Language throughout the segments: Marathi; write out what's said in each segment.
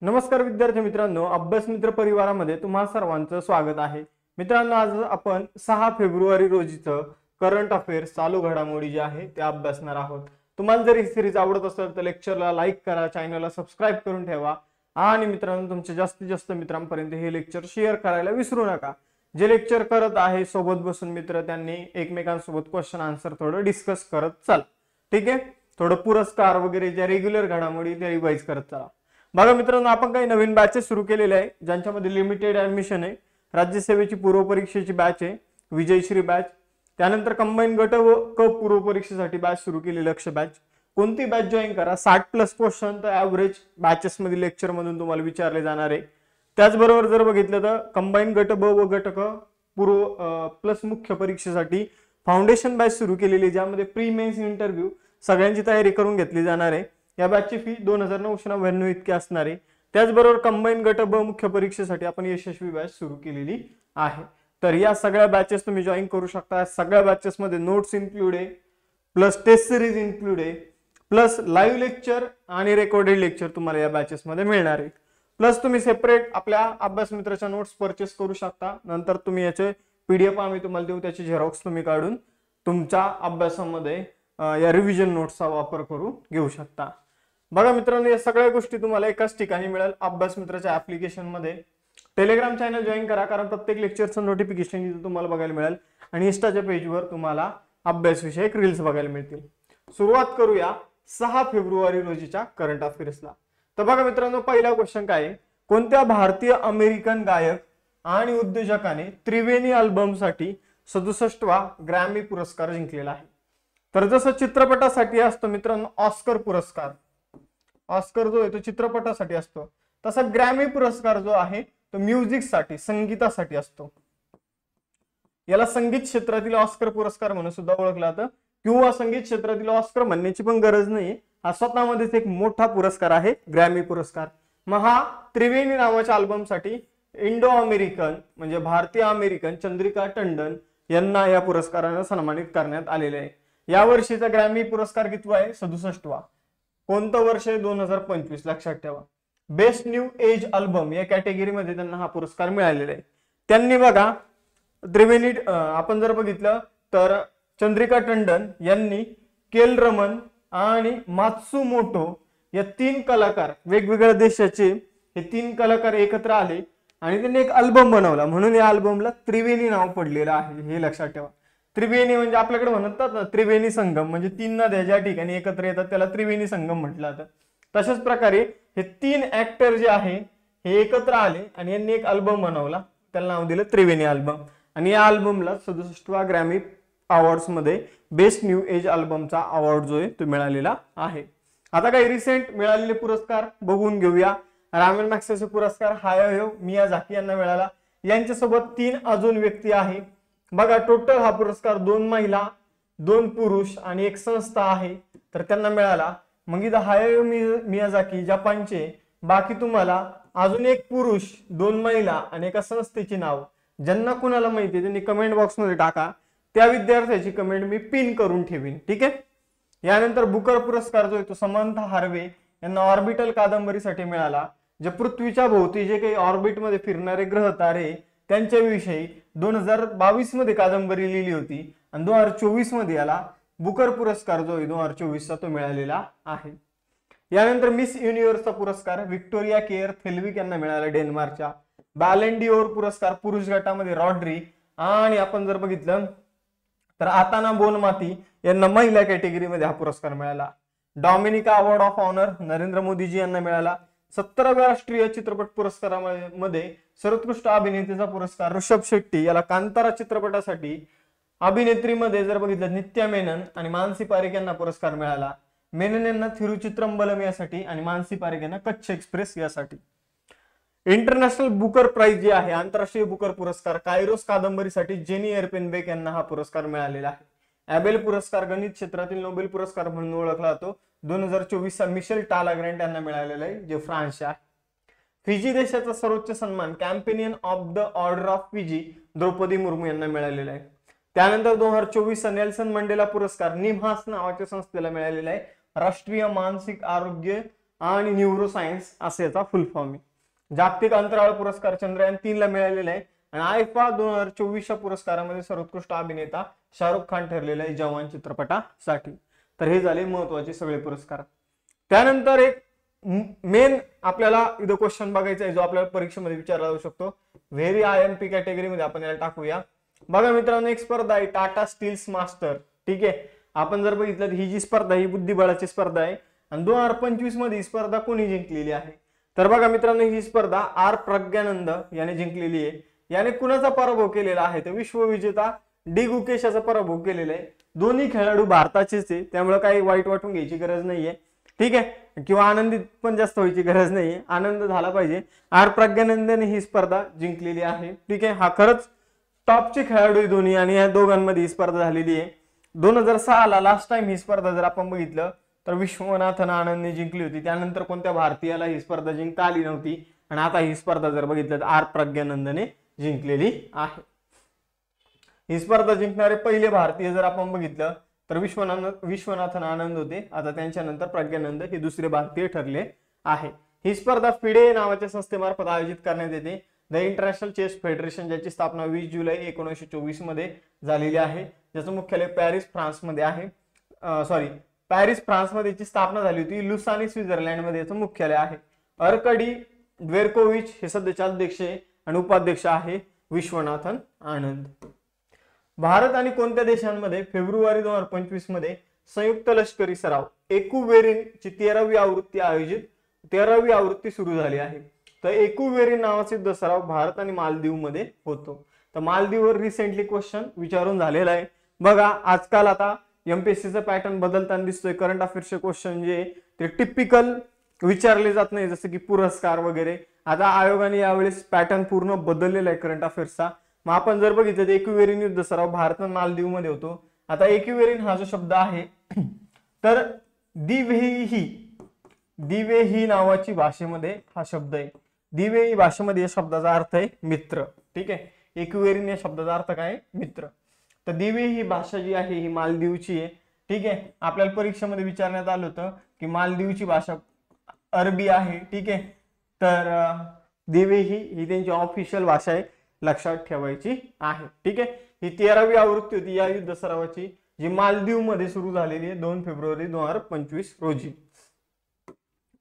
नमस्कार विद्यार्थी मित्रांनो, अभ्यास मित्र परिवारामध्ये तुम्हा सर्वांचं स्वागत आहे। मित्रांनो, आज आपण 6 फेब्रुवारी रोजीचं करंट अफेअर्स चालू घडामोडी जे आहे ते अभ्यासणार आहोत। तुम्हाला जर ही सिरीज आवडत असेल तर लेक्चरला लाईक करा, चॅनलला सबस्क्राइब करून ठेवा आणि मित्रांनो तुमच्या जास्तीत जास्त मित्रांपर्यंत हे लेक्चर शेअर करायला विसरू नका। जे लेक्चर करत आहे सोबत बसून मित्र त्यांनी एकमेकांसोबत क्वेश्चन आन्सर थोडं डिस्कस करत चला, ठीक आहे। थोडं पुरस्कार वगैरे ज्या रेग्युलर घडामोडी त्या रिवाइज करत चला। बघा मित्रांनो, आपण काही नवीन बॅचेस सुरू केलेले आहे ज्यांच्यामध्ये लिमिटेड ऍडमिशन आहे। राज्यसेवेची पूर्व परीक्षेची बॅच आहे विजयश्री बॅच, त्यानंतर कंबाईन गट व क पूर्व परीक्षेसाठी बॅच सुरू केली लक्ष्य बॅच। कोणती बॅच जॉईन करा, 60+ क्वेश्चन तर ॲव्हरेज बॅचेस मध्ये लेक्चर मधून तुम्हाला विचारले जाणार आहे। त्याचबरोबर जर बघितलं तर कंबाईन गट ब व गट क पूर्व प्लस मुख्य परीक्षेसाठी फाउंडेशन बॅच सुरू केलेली, ज्यामध्ये प्री मेन्स इंटरव्ह्यू सगळ्यांची तयारी करून घेतली जाणार आहे। या बॅचची फी 2999 इतकी असणार आहे। त्याचबरोबर कंबाईन गट ब मुख्य परीक्षेसाठी आपण यशस्वी बॅच सुरू केलेली आहे। तर या सगळ्या बॅचेस तुम्ही जॉईन करू शकता। सगळ्या बॅचेस मध्ये नोट्स इन्क्लूड आहे, प्लस टेस्ट सिरीज इन्क्लूड आहे, प्लस लाईव्ह लेक्चर आणि रेकॉर्डेड लेक्चर तुम्हाला या बॅचेस मध्ये मिळणार आहे। प्लस तुम्ही सेपरेट आपल्या अभ्यास मित्राच्या नोट्स परचेस करू शकता। नंतर तुम्ही याचे PDF आम्ही तुम्हाला देऊ, त्याची झेरॉक्स तुम्ही काढून तुमच्या अभ्यासामध्ये या रिव्हिजन नोट्सचा वापर करून घेऊ शकता। बघा मित्रांनो, या सगळ्या गोष्टी तुम्हाला एकाच ठिकाणी मिळेल अभ्यास मित्राच्या ऍप्लिकेशन मध्ये। टेलिग्राम चॅनल जॉईन करा, कारण प्रत्येक लेक्चरचं नोटिफिकेशन इथे तुम्हाला बघायला मिळेल आणि इंस्टाच्या पेजवर तुम्हाला अभ्यास विषयक रील्स बघायला मिळतील। सुरुवात करूया 6 फेब्रुवारी रोजीच्या करंट अफेअर्सला। तर बघा मित्रांनो, पहिला क्वेश्चन काय आहे, कोणत्या भारतीय अमेरिकन गायक आणि उद्योजकाने त्रिवेणी अल्बमसाठी 67वा ग्रॅमी पुरस्कार जिंकलेला आहे? तर जसं चित्रपटासाठी असतो मित्रांनो ऑस्कर पुरस्कार, ऑस्कर जो आहे तो चित्रपटासाठी असतो, तसा ग्रॅमी पुरस्कार जो आहे तो म्युझिक साठी, संगीतासाठी असतो। याला संगीत क्षेत्रातील ऑस्कर पुरस्कार म्हणून सुद्धा ओळखला जातं, किंवा संगीत क्षेत्रातील ऑस्कर म्हणण्याची पण गरज नाही, हा स्वतःमध्येच एक मोठा पुरस्कार आहे ग्रॅमी पुरस्कार। मग हा त्रिवेणी नावाच्या अल्बमसाठी इंडो अमेरिकन म्हणजे भारतीय अमेरिकन चंद्रिका टंडन यांना या पुरस्काराने सन्मानित करण्यात आलेले आहे। या वर्षीचा ग्रॅमी पुरस्कार कितवा आहे? 67वा। कोणतं वर्ष आहे? 2025, लक्षात ठेवा। बेस्ट न्यू एज अल्बम या कॅटेगरीमध्ये त्यांना हा पुरस्कार मिळालेला आहे। त्यांनी बघा त्रिवेणी आपण जर बघितलं तर चंद्रिका टंडन यांनी केल रमन आणि मात्सुमोटो या 3 कलाकार, वेगवेगळ्या देशाचे हे 3 कलाकार एकत्र आले आणि त्यांनी एक अल्बम बनवला, म्हणून या अल्बमला त्रिवेणी नाव पडलेलं आहे, हे लक्षात ठेवा। त्रिवेणी म्हणजे आपल्याकडे म्हणतात ना त्रिवेणी संगम, म्हणजे 3 नद्या ज्या ठिकाणी एकत्र येतात त्याला त्रिवेणी संगम म्हटलं जातं। तशाच प्रकारे हे 3 ऍक्टर जे आहे हे एकत्र आले आणि यांनी एक अल्बम बनवला, त्याला नाव दिलं त्रिवेणी अल्बम। आणि या अल्बमला 67वा ग्रॅमी अवॉर्ड्स मध्ये बेस्ट न्यू एज अल्बमचा अवॉर्ड जो आहे तो मिळालेला आहे। आता काही रिसेंट मिळालेले पुरस्कार बघून घेऊया। रामन मॅग्सेसे पुरस्कार हायायो मियाझाकी यांना मिळाला। यांच्यासोबत 3 अजून व्यक्ती आहे। बघा टोटल हा पुरस्कार 2 महिला, 2 पुरुष आणि 1 संस्था आहे, तर त्यांना मिळाला। मग इथं हायायो मियाझाकी जपानचे, बाकी तुम्हाला अजून 1 पुरुष, 2 महिला आणि एका संस्थेची नाव ज्यांना कुणाला माहिती त्यांनी कमेंट बॉक्स मध्ये टाका, त्या विद्यार्थ्याची कमेंट मी पिन करून ठेवीन, ठीक आहे। यानंतर बुकर पुरस्कार जो आहे तो समंथा हार्वे यांना ऑर्बिटल कादंबरीसाठी मिळाला। जे पृथ्वीच्या भोवती जे काही ऑर्बिट मध्ये फिरणारे ग्रह तारे त्यांच्याविषयी 2022 मध्ये कादंबरी लिहिली होती आणि 2024 मध्ये याला बुकर पुरस्कार जो आहे 2024 चा तो मिळालेला आहे। यानंतर मिस युनिव्हर्सचा पुरस्कार व्हिक्टोरिया केअर थेल्विक यांना मिळाला डेन्मार्कच्या। बॅलन डी ओर पुरस्कार पुरुष गटामध्ये रॉड्री आणि आपण जर बघितलं तर आताना बोनमाती यांना महिला कॅटेगरीमध्ये हा पुरस्कार मिळाला। Dominica award of honour Narendra Modiji यांना मिळाला। 17व्या राष्ट्रीय चित्रपट पुरस्कारामध्ये सर्वोत्कृष्ट अभिनेत्रीचा पुरस्कार ऋषभ शेट्टी याला कांतारा चित्रपटासाठी, अभिनेत्रीमध्ये जर बघितलं नित्या मेनन आणि मानसी पारेख यांना पुरस्कार मिळाला। मेनन यांना थिरुचित्रंबलम यासाठी आणि मानसी पारेख यांना कच्छ एक्सप्रेस यासाठी। इंटरनॅशनल बुकर प्राइज जे आहे, आंतरराष्ट्रीय बुकर पुरस्कार कायरोस कादंबरीसाठी जेनी एरपेनबेक यांना हा पुरस्कार मिळालेला आहे। ॲबेल पुरस्कार गणित क्षेत्रातील नोबेल पुरस्कार म्हणून ओळखला जातो, 2024 मिशेल टालाग्रँट यांना मिळालेला आहे, जे फ्रान्सचे आहे। फिजी देशाचा सर्वोच्च सन्मान companion of the order of Fiji Draupadi Murmu यांना मिळालेला आहे। त्यानंतर 2024 नेल्सन मंडेला पुरस्कार निमहास नावाच्या संस्थेला मिळालेला आहे, राष्ट्रीय मानसिक आरोग्य आणि न्यूरो सायन्स असे याचा फुल फॉर्म आहे. जागतिक अंतराळ पुरस्कार चंद्रयान 3 ला मिळालेला आहे आणि आयफा 2024च्या पुरस्कारामध्ये सर्वोत्कृष्ट अभिनेता शाहरुख खान ठरलेला आहे जवान चित्रपटासाठी. तर हे झाले महत्वाचे सगळे पुरस्कार. त्यानंतर एक मेन आपल्याला इथं क्वेश्चन बघायचा आहे जो आपल्याला परीक्षेमध्ये विचारला जाऊ शकतो. व्हेरी IMP कॅटेगरीमध्ये आपण याला टाकूया. बघा मित्रांनो, एक स्पर्धा आहे टाटा स्टील्स मास्टर. ठीक आहे, आपण जर बघितलं तर ही जी स्पर्धा ही बुद्धिबळाची स्पर्धा आहे आणि 2025 मध्ये ही स्पर्धा कोणी जिंकलेली आहे. तर बघा मित्रांनो, ही स्पर्धा आर प्रज्ञानंद याने जिंकलेली आहे. याने कुणाचा पराभव केलेला आहे तर विश्वविजेता डी गुकेश याचा पराभव केलेला आहे. दोन्ही खेळाडू भारताचेच आहे, त्यामुळे काही वाईट वाटून घ्यायची गरज नाहीये. ठीक आहे, किंवा आनंदित पण जास्त व्हायची गरज नाहीये, आनंद झाला पाहिजे. आर प्रज्ञानंदने ही स्पर्धा जिंकलेली आहे. ठीक आहे, हा खरंच टॉपचे खेळाडू दोन्ही आणि या दोघांमध्ये ही स्पर्धा झालेली आहे. 2006 ला लास्ट टाइम ही स्पर्धा जर आपण बघितलं तर विश्वनाथन आनंदने जिंकली होती. त्यानंतर कोणत्या भारतीयाला ही स्पर्धा जिंकता आली नव्हती आणि आता ही स्पर्धा जर बघितलं तर आर प्रज्ञानंदने जिंकलेली आहे. ही स्पर्धा जिंकणारे पहिले भारतीय जर आपण बघितलं तर विश्वनाथन आनंद होते. आता त्यांच्यानंतर प्रज्ञानंद हे दुसरे भारतीय ठरले आहे. ही स्पर्धा फिडे नावाच्या संस्थेमार्फत आयोजित करण्यात येते. द इंटरनॅशनल चेस फेडरेशन, ज्याची स्थापना 20 जुलै 1924 मध्ये झालेली आहे, ज्याचं मुख्यालय पॅरिस फ्रान्समध्ये आहे. पॅरिस फ्रान्समध्ये याची स्थापना झाली होती. लुसानी स्वित्झर्लंडमध्ये याचं मुख्यालय आहे. अर्कडी द्वेरकोविच हे सध्याचे अध्यक्ष आणि उपाध्यक्ष आहे विश्वनाथन आनंद. भारत आणि कोणत्या देशांमध्ये फेब्रुवारी 2025 मध्ये संयुक्त लष्करी सराव एकुवेरिन ची 13वी आवृत्ती सुरू झाली आहे. तर एकुवेरिन नावाचा युद्ध सराव भारत आणि मालदीव मध्ये होतो. तर मालदीववर रिसेंटली क्वेश्चन विचारून झालेला आहे. बघा, आजकाल आता एमपीएससीचा पॅटर्न बदलताना दिसतोय. करंट अफेअर्सचे क्वेश्चन जे ते टिपिकल विचारले जात नाही, जसं की पुरस्कार वगैरे. आता आयोगाने यावेळेस पॅटर्न पूर्ण बदललेला आहे करंट अफेअर्सचा. मग आपण जर बघितलं तर एकुवेरिन युद्ध सराव भारत आणि मालदीव मध्ये होतो. आता एकुवेरिन हा जो शब्द आहे तर दिवेही नावाची भाषेमध्ये हा शब्द आहे. दिवेही भाषेमध्ये या शब्दाचा अर्थ आहे मित्र. ठीक आहे, एकुवेरिन या शब्दाचा अर्थ काय आहे? मित्र. तर दिवे ही भाषा जी आहे ही मालदीवची आहे. ठीक आहे, आपल्याला परीक्षेमध्ये विचारण्यात आलं होतं की मालदीवची भाषा अरबी आहे. ठीक आहे, तर दिवे ही त्यांची ऑफिशियल भाषा आहे, लक्षात ठेवायची आहे. ठीक आहे, ही 13वी आवृत्ती होती या युद्ध सरावाची, जी मालदीव मध्ये सुरू झालेली आहे 2 फेब्रुवारी 2025 रोजी.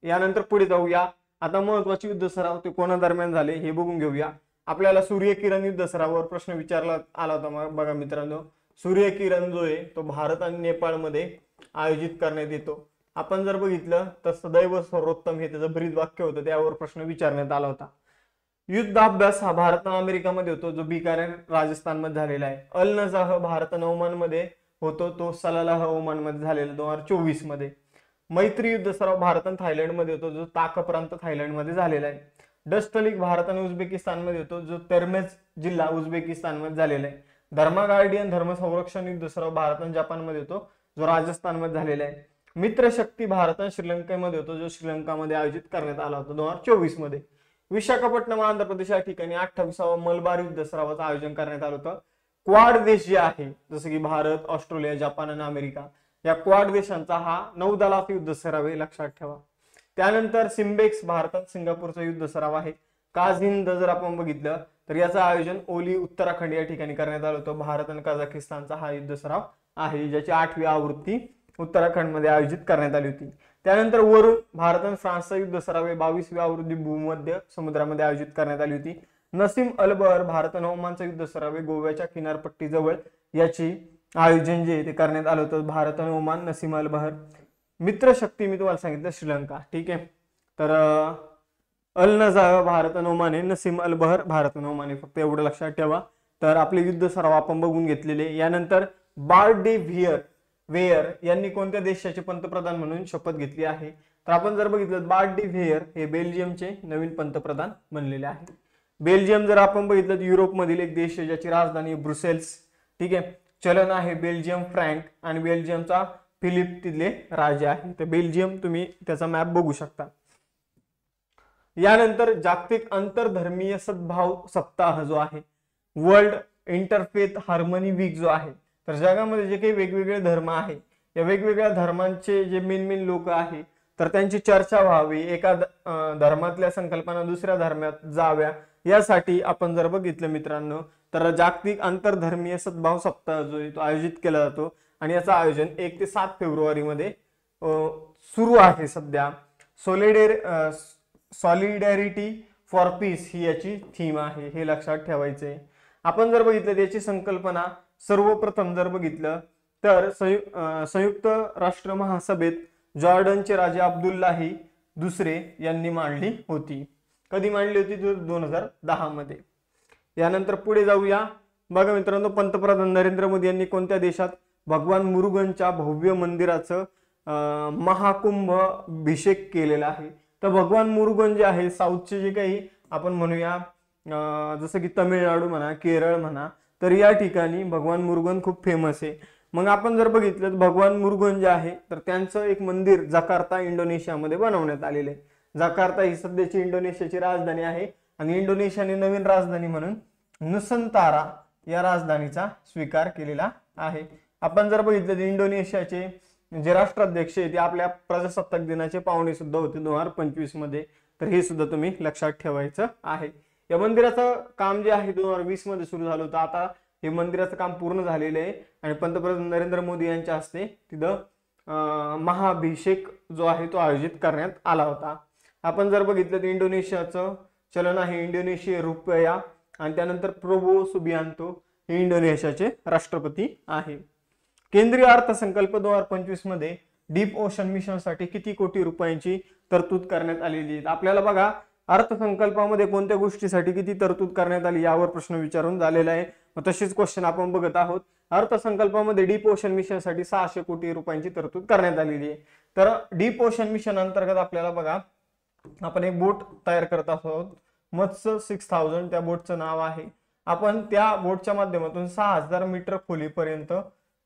यानंतर पुढे जाऊया. आता महत्वाचे युद्ध सराव ते कोणा दरम्यान झाले हे बघून घेऊया. आपल्याला सूर्यकिरण युद्ध सरावावर प्रश्न विचारला आला होता. बघा मित्रांनो, सूर्यकिरण जो आहे तो भारत आणि नेपाळमध्ये आयोजित करण्यात येतो. आपण जर बघितलं तर सदैव सर्वोत्तम हे त्याचं ब्रीद वाक्य होतं, त्यावर प्रश्न विचारण्यात आला होता. युद्धाभ्यास हा भारत आणि अमेरिकामध्ये होतो, जो बिकानेर राजस्थानमध्ये झालेला आहे. अल नजाह भारत आणि ओमानमध्ये होतो, तो सलालाह ओमानमध्ये झालेला 2024 मध्ये. मैत्री युद्ध सराव भारत आणि थायलंडमध्ये होतो, जो ताक प्रांत थायलंडमध्ये झालेला आहे. डस्ट लीग भारत आणि उझबेकिस्तानमध्ये होतो, जो तेरमेज जिल्हा उझबेकिस्तानमध्ये झालेला आहे. धर्मा गार्डियन धर्म संरक्षण युद्ध सराव भारत आणि जपानमध्ये होतो, जो राजस्थानमध्ये झालेला आहे. मित्र शक्ती भारत आणि श्रीलंकेमध्ये होतो, जो श्रीलंकामध्ये आयोजित करण्यात आला होता 2024 मध्ये. विशाखापट्टणम आंध्र प्रदेश या ठिकाणी 28वा मलबार युद्ध सरावाचं आयोजन करण्यात आलं होतं. क्वाड देश जे आहे जसं की भारत, ऑस्ट्रेलिया, जपान आणि अमेरिका, या क्वाड देशांचा हा नौदलाचा युद्ध सराव आहे, लक्षात ठेवा. त्यानंतर सिम्बेक्स भारतात सिंगापूरचा युद्ध सराव आहे. काज हिंद जर आपण बघितलं तर याचं आयोजन ओली उत्तराखंड या ठिकाणी करण्यात आलं होतं. भारत आणि कझाकिस्तानचा हा युद्ध सराव आहे, ज्याची 8वी आवृत्ती उत्तराखंड मध्ये आयोजित करण्यात आली होती. त्यानंतर वरुण भारत आणि फ्रान्सचा युद्ध सराव 22वी आवृत्ती भूमध्य समुद्रामध्ये आयोजित करण्यात आली होती. नसीम अल बहर भारत आणि ओमानचा युद्ध सराव गोव्याच्या किनारपट्टी जवळ याची आयोजन जे ते करण्यात आलं होतं. भारत आणि ओमान, नसीम अल बहर. मित्र शक्ती मी तुम्हाला सांगितलं श्रीलंका. ठीक आहे, तर अल नजाह भारत आणि ओमान आहे, नसीम अल बहर भारत आणि ओमान आहे, फक्त एवढं लक्षात ठेवा. तर आपले युद्ध सराव आपण बघून घेतलेले. यानंतर बार्ट डी व्हेयर यांनी कोणत्या देशाचे पंतप्रधान म्हणून शपथ घेतली आहे? तर आपण जर बघितलं बार्ट डी व्हेयर हे बेल्जियमचे नवीन पंतप्रधान बनलेले आहे. बेल्जियम जर आपण बघितलं तर युरोपमधील एक देश आहे, ज्याची राजधानी ब्रुसेल्स. ठीक आहे, चलन आहे बेल्जियम फ्रँक आणि बेल्जियमचा फिलिप तिथले राजे आहे. तर बेल्जियम तुम्ही त्याचा मॅप बघू शकता. यानंतर जागतिक आंतरधर्मीय सद्भाव सप्ताह जो आहे, वर्ल्ड इंटरफेथ हार्मनी वीक जो आहे, तर जगामध्ये जे काही वेगवेगळे धर्म आहे या वेगवेगळ्या धर्मांचे जे मेन लोक आहे तर त्यांची चर्चा व्हावी, एका धर्मातल्या संकल्पना दुसऱ्या धर्मात जाव्या, यासाठी आपण जर बघितलं मित्रांनो तर जागतिक आंतरधर्मीय सद्भाव सप्ताह जो आहे तो आयोजित केला जातो आणि याचं आयोजन 1 ते 7 फेब्रुवारी मध्ये सुरू आहे सध्या. सॉलिडॅरिटी फॉर पीस ही याची थीम आहे, हे लक्षात ठेवायचे. आपण जर बघितलं त्याची संकल्पना सर्वप्रथम जर बघितलं तर संयुक्त राष्ट्र महासभेत जॉर्डनचे राजे अब्दुल्लाही दुसरे यांनी मांडली होती. कधी मांडली होती? 2010 मध्ये. यानंतर पुढे जाऊया. बघा मित्रांनो, पंतप्रधान नरेंद्र मोदी यांनी कोणत्या देशात भगवान मुरुगनच्या भव्य मंदिराचं महाकुंभ अभिषेक केलेला आहे? तर भगवान मुरुगन जे आहे साऊथचे जे काही आपण म्हणूया जसं की तमिळनाडू म्हणा, केरळ म्हणा, तर या ठिकाणी भगवान मुरुगन खूप फेमस आहे. मग आपण जर बघितलं तर भगवान मुरुगन जे आहे तर त्यांचं एक मंदिर जकार्ता इंडोनेशियामध्ये बनवण्यात आलेलं आहे. जकार्ता ही सध्याची इंडोनेशियाची राजधानी आहे आणि इंडोनेशियाने नवीन राजधानी म्हणून नुसंतारा या राजधानीचा स्वीकार केलेला आहे. आपण जर बघितलं तर इंडोनेशियाचे जे राष्ट्राध्यक्ष आहे ते आपल्या प्रजासत्ताक दिनाचे पाहुणे सुद्धा होते 2025 मध्ये. तर हे सुद्धा तुम्ही लक्षात ठेवायचं आहे. या मंदिराचं काम जे आहे 2020 मध्ये सुरू झालं होतं. आता हे मंदिराचं काम पूर्ण झालेलं आहे आणि पंतप्रधान नरेंद्र मोदी यांच्या हस्ते तिथं महाअभिषेक जो आहे तो आयोजित करण्यात आला होता. आपण जर बघितलं तर इंडोनेशियाचं चलन आहे इंडोनेशिया रुपया आणि त्यानंतर प्रबो सुबियांतो हे इंडोनेशियाचे राष्ट्रपती आहे. केंद्रीय अर्थसंकल्प 2025 मध्ये डीप ओशन मिशनसाठी किती कोटी रुपयांची तरतूद करण्यात आलेली आहे? आपल्याला बघा अर्थसंकल्पामध्ये कोणत्या गोष्टीसाठी किती तरतूद करण्यात आली यावर प्रश्न विचारून झालेला आहे. तशीच क्वेश्चन आपण बघत आहोत. अर्थसंकल्पामध्ये डीप ओशन मिशनसाठी 600 कोटी रुपयांची तरतूद करण्यात आलेली आहे. तर डीप ओशन मिशन अंतर्गत आपल्याला बघा आपण एक बोट तयार करत आहोत, मत्स्य 6000 त्या बोटचं नाव आहे. आपण त्या बोटच्या माध्यमातून 6000 मीटर खोलीपर्यंत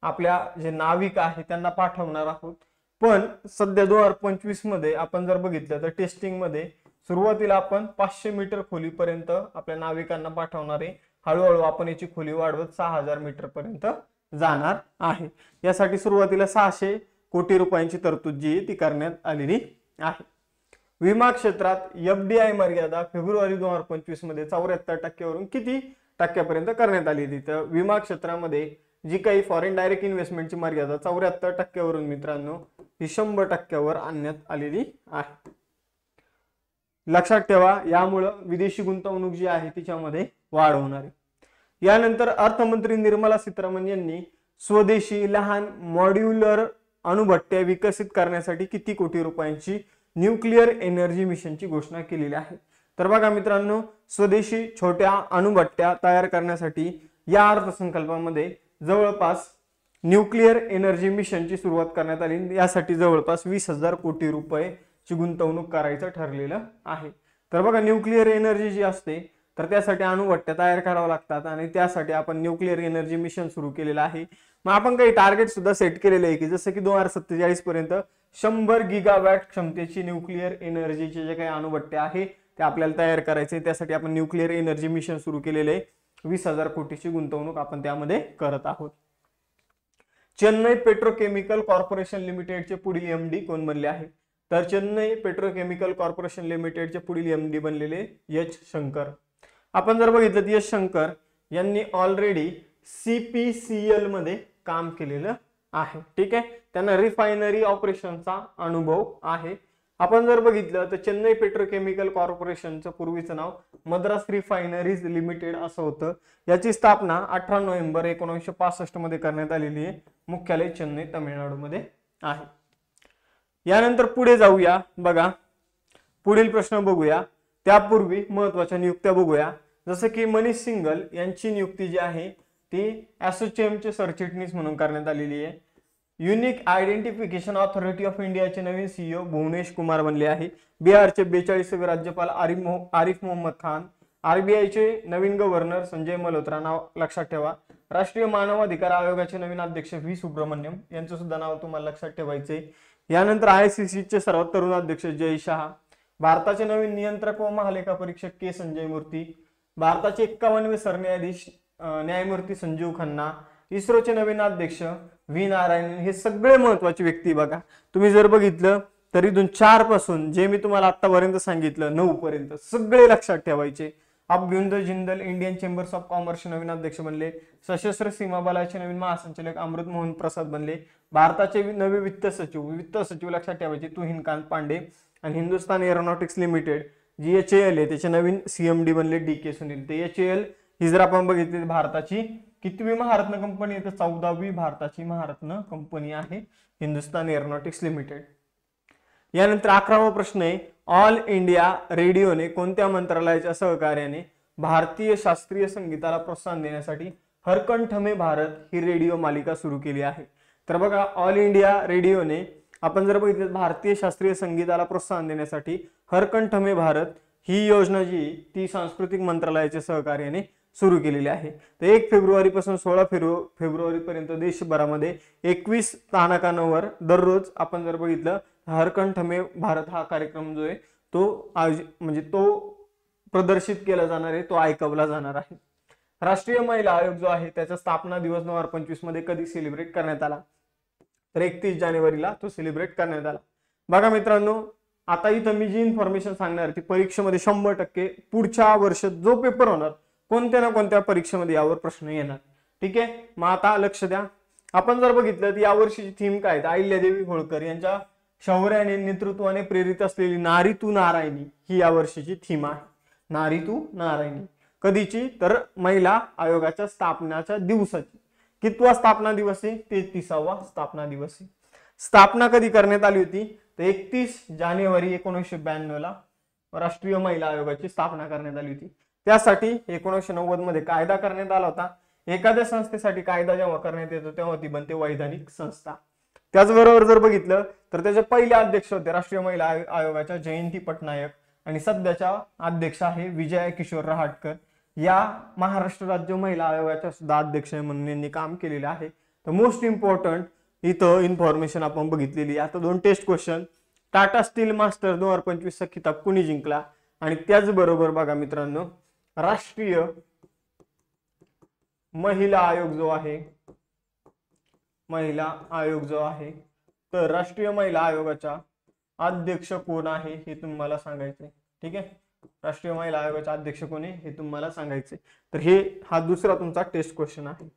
आपल्या जे नाविक आहे त्यांना पाठवणार आहोत. पण सध्या 2025 मध्ये आपण जर बघितलं तर टेस्टिंग मध्ये सुरुवातीला आपण 500 मीटर खोलीपर्यंत आपल्या नाविकांना पाठवणार आहे. हळूहळू आपण याची खोली वाढवत 6000 मीटर पर्यंत जाणार आहे. यासाठी सुरुवातीला 600 कोटी रुपयांची तरतूद जी ती करण्यात आलेली आहे. विमा क्षेत्रात एफडीआय मर्यादा फेब्रुवारी 2025 मध्ये 74% वरून किती टक्क्यापर्यंत करण्यात आलेली? तर विमा क्षेत्रामध्ये जी काही फॉरेन डायरेक्ट इन्व्हेस्टमेंटची मर्यादा 74% वरून मित्रांनो ही 100% वर आणण्यात आलेली आहे. लक्षात ठेवा, यामुळे विदेशी गुंतवणूक जी आहे तिच्यामध्ये वाढ होणार आहे. यानंतर अर्थमंत्री निर्मला सीतारामन यांनी स्वदेशी लहान मॉड्यूलर अणुभट्ट्या विकसित करण्यासाठी किती कोटी रुपयांची न्यूक्लिअर एनर्जी मिशनची घोषणा केलेली आहे? तर बघा मित्रांनो, स्वदेशी छोट्या अणुभट्ट्या तयार करण्यासाठी या अर्थसंकल्पामध्ये जवळपास न्यूक्लिअर एनर्जी मिशनची सुरुवात करण्यात आली. यासाठी जवळपास 20,000 कोटी रुपयाची गुंतवणूक करायचं ठरलेलं आहे. तर बघा न्यूक्लिअर एनर्जी जी असते तर त्यासाठी अणुभट्ट्या तयार कराव्या लागतात आणि त्यासाठी आपण न्यूक्लिअर एनर्जी मिशन सुरू केलेलं आहे. मग आपण काही टार्गेट सुद्धा सेट केलेले आहे की जसं की 2047 पर्यंत 100 गिगावॅट क्षमतेची न्यूक्लिअर एनर्जीचे जे काही अणुभट्ट्या आहे ते आपल्याला तयार करायचे. त्यासाठी आपण न्यूक्लिअर एनर्जी मिशन सुरू केलेले आहे. 20,000 कोटीची गुंतवणूक आपण त्यामध्ये करत आहोत. चेन्नई पेट्रोकेमिकल कॉर्पोरेशन लिमिटेडचे पुढील एमडी कोण बनले आहे? तर चेन्नई पेट्रोकेमिकल कॉर्पोरेशन लिमिटेडचे पुढील एमडी बनलेले एच शंकर. आपण जर बघितलं तर एच शंकर यांनी ऑलरेडी CPCL मध्ये काम केलेलं आहे. ठीक आहे, त्यांना रिफायनरी ऑपरेशनचा अनुभव आहे. आपण जर बघितलं तर चेन्नई पेट्रोकेमिकल कॉर्पोरेशनचं पूर्वीचं नाव मद्रास रिफायनरीज लिमिटेड असं होतं. याची स्थापना 18 नोव्हेंबर 1965 मध्ये करण्यात आलेली आहे. मुख्यालय चेन्नई तामिळनाडू मध्ये आहे. यानंतर पुढे जाऊया. बघा पुढील प्रश्न बघूया. त्यापूर्वी महत्वाच्या नियुक्त्या बघूया. जसं की मनीष सिंगल यांची नियुक्ती जी आहे ती असोचेमचे सरचिटणीस म्हणून करण्यात आलेली आहे. युनिक आयडेंटिफिकेशन ऑथॉरिटी ऑफ इंडियाचे नवीन CEO भुवनेश कुमार बनले आहे. बिहारचे 42वे राज्यपाल आरिफ मोहम्मद खान. RBIचे नवीन गव्हर्नर संजय मल्होत्रा. नाव लक्षात ठेवा. राष्ट्रीय मानवाधिकार आयोगाचे नवीन अध्यक्ष व्ही सुब्रमण्यम यांचं सुद्धा नाव तुम्हाला लक्षात ठेवायचे. यानंतर ICCचे सर्वात तरुण अध्यक्ष जय शहा. भारताचे नवीन नियंत्रक व महालेखा परीक्षक के संजय मूर्ती. भारताचे 51वे सरन्यायाधीश न्यायमूर्ती संजीव खन्ना. इस्रोचे नवीन अध्यक्ष व्ही नारायणन. हे सगळे महत्वाची व्यक्ती बघा. तुम्ही जर बघितलं तर इथून 4 पासून जे मी तुम्हाला आतापर्यंत सांगितलं 9 पर्यंत सगळे लक्षात ठेवायचे. Abhyuday Jindal Indian chambers of कॉमर्सचे नवीन अध्यक्ष बनले. सशस्त्र सीमा बलाचे नवीन महासंचालक अमृत मोहन प्रसाद बनले. भारताचे नवे वित्त सचिव लक्षात ठेवायचे तुहिनकांत पांडे. आणि हिंदुस्तान एरोनॉटिक्स लिमिटेड जी HAL आहे त्याचे नवीन CMD बनले DK सुनील. ते HAL ही जर आपण बघितली भारताची कितवी महारत्न कंपनी आहे तर 14वी भारताची महारत्न कंपनी आहे हिंदुस्तान एरोनॉटिक्स लिमिटेड. यानंतर 11वा प्रश्न आहे, ऑल इंडिया रेडिओने कोणत्या मंत्रालयाच्या सहकार्याने भारतीय शास्त्रीय संगीताला प्रोत्साहन देण्यासाठी हर कंठ में भारत ही रेडिओ मालिका सुरू केली आहे. तर बघा ऑल इंडिया रेडिओने आपण जर बघितलं भारतीय शास्त्रीय संगीताला प्रोत्साहन देण्यासाठी हर कंठ में भारत ही योजना जी ती सांस्कृतिक मंत्रालयाच्या सहकार्याने सुरू केलेली आहे. तर 1 फेब्रुवारी पासून 16 फेब्रुवारी पर्यंत देशभरामध्ये 21 स्थानकांवर दररोज आपण जर बघितलं हर कंठ में भारत हा कार्यक्रम जो आहे तो प्रदर्शित केला जाणार आहे, तो ऐकवला जाणार आहे. राष्ट्रीय महिला आयोग जो आहे त्याचा स्थापना दिवस 2025 मध्ये कधी सेलिब्रेट करण्यात आला तर 31 जानेवारीला तो सेलिब्रेट करण्यात आला. बघा मित्रांनो, आता इथं मी जी इन्फॉर्मेशन सांगणार ती परीक्षेमध्ये 100% पुढच्या वर्षात जो पेपर होणार कोणत्या ना कोणत्या परीक्षेमध्ये यावर प्रश्न येणार. ठीक आहे, मग आता लक्ष द्या. आपण जर बघितलं तर यावर्षीची थीम काय आहे, अहिल्यादेवी होळकर यांच्या शौर्याने नेतृत्वाने प्रेरित असलेली नारी तू नारायणी ही यावर्षीची थीम आहे. नारी तू नारायणी कधीची तर महिला आयोगाच्या स्थापनाच्या दिवसाची. कितवा स्थापना दिवस आहे, 33वा स्थापना दिवस आहे. स्थापना कधी करण्यात आली होती तर 31 जानेवारी 1992 ला राष्ट्रीय महिला आयोगाची स्थापना करण्यात आली होती. त्यासाठी 1990 मध्ये कायदा करण्यात आला होता. एखाद्या संस्थेसाठी कायदा जेव्हा करण्यात येतो तेव्हा ती बनते वैधानिक संस्था. त्याचबरोबर जर बघितलं तर त्याचे पहिले अध्यक्ष होते राष्ट्रीय महिला आयोगाच्या जयंती पटनायक आणि सध्याच्या अध्यक्ष आहे विजया किशोर रहाटकर. या महाराष्ट्र राज्य महिला आयोगाच्या सुद्धा अध्यक्ष म्हणून यांनी काम केलेले आहे. तर मोस्ट इम्पॉर्टंट इथं इन्फॉर्मेशन आपण बघितलेली. आता 2 test question. Tata steel master 2025 चा किताब कुणी जिंकला आणि त्याचबरोबर बघा मित्रांनो राष्ट्रीय महिला आयोग जो आहे तर राष्ट्रीय महिला आयोगाचा अध्यक्ष कोण आहे हे तुम्हाला सांगायचे. ठीक आहे, राष्ट्रीय महिला आयोगाचा अध्यक्ष कोण आहे हे तुम्हाला सांगायचे. तर हा दुसरा तुमचा टेस्ट क्वेश्चन आहे.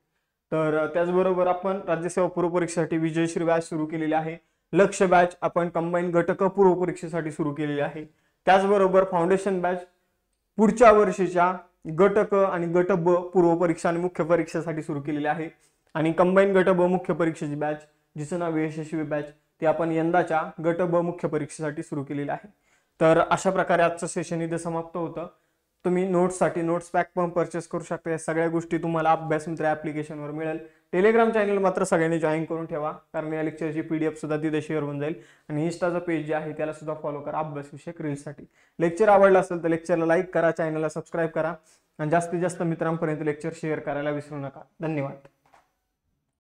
तर त्याचबरोबर आपण राज्यसेवा पूर्व परीक्षेसाठी विजयश्री बॅच सुरू केलेली आहे. लक्ष्य बॅच आपण कंबाईन घटक पूर्व परीक्षेसाठी सुरू केलेली आहे. त्याचबरोबर फाउंडेशन बॅच पुढच्या वर्षीच्या गट क आणि गट ब पूर्व परीक्षा आणि मुख्य परीक्षेसाठी सुरू केलेली आहे. आणि कंबाईन गट ब मुख्य परीक्षेची बॅच जिचं नाव यशस्वी बॅच ती आपण यंदाच्या गट ब मुख्य परीक्षेसाठी सुरू केलेली आहे. तर अशा प्रकारे आजचं सेशन इथे समाप्त होतं. तुम्ही नोट्ससाठी नोट्स पॅक पण परचेस करू शकता. या सगळ्या गोष्टी तुम्हाला अभ्यास मित्र ऍप्लिकेशनवर मिळेल. टेलिग्राम चॅनल मात्र सगळ्यांनी जॉईन करून ठेवा, कारण या लेक्चरची PDF सुद्धा तिथे शेअर होऊन जाईल. आणि इन्स्टाचं पेज जे आहे त्याला सुद्धा फॉलो करा अभ्यास विषयक रील्ससाठी. लेक्चर आवडलं असेल तर लेक्चरला लाईक करा, चॅनलला सबस्क्राईब करा आणि जास्तीत जास्त मित्रांपर्यंत लेक्चर शेअर करायला विसरू नका. धन्यवाद.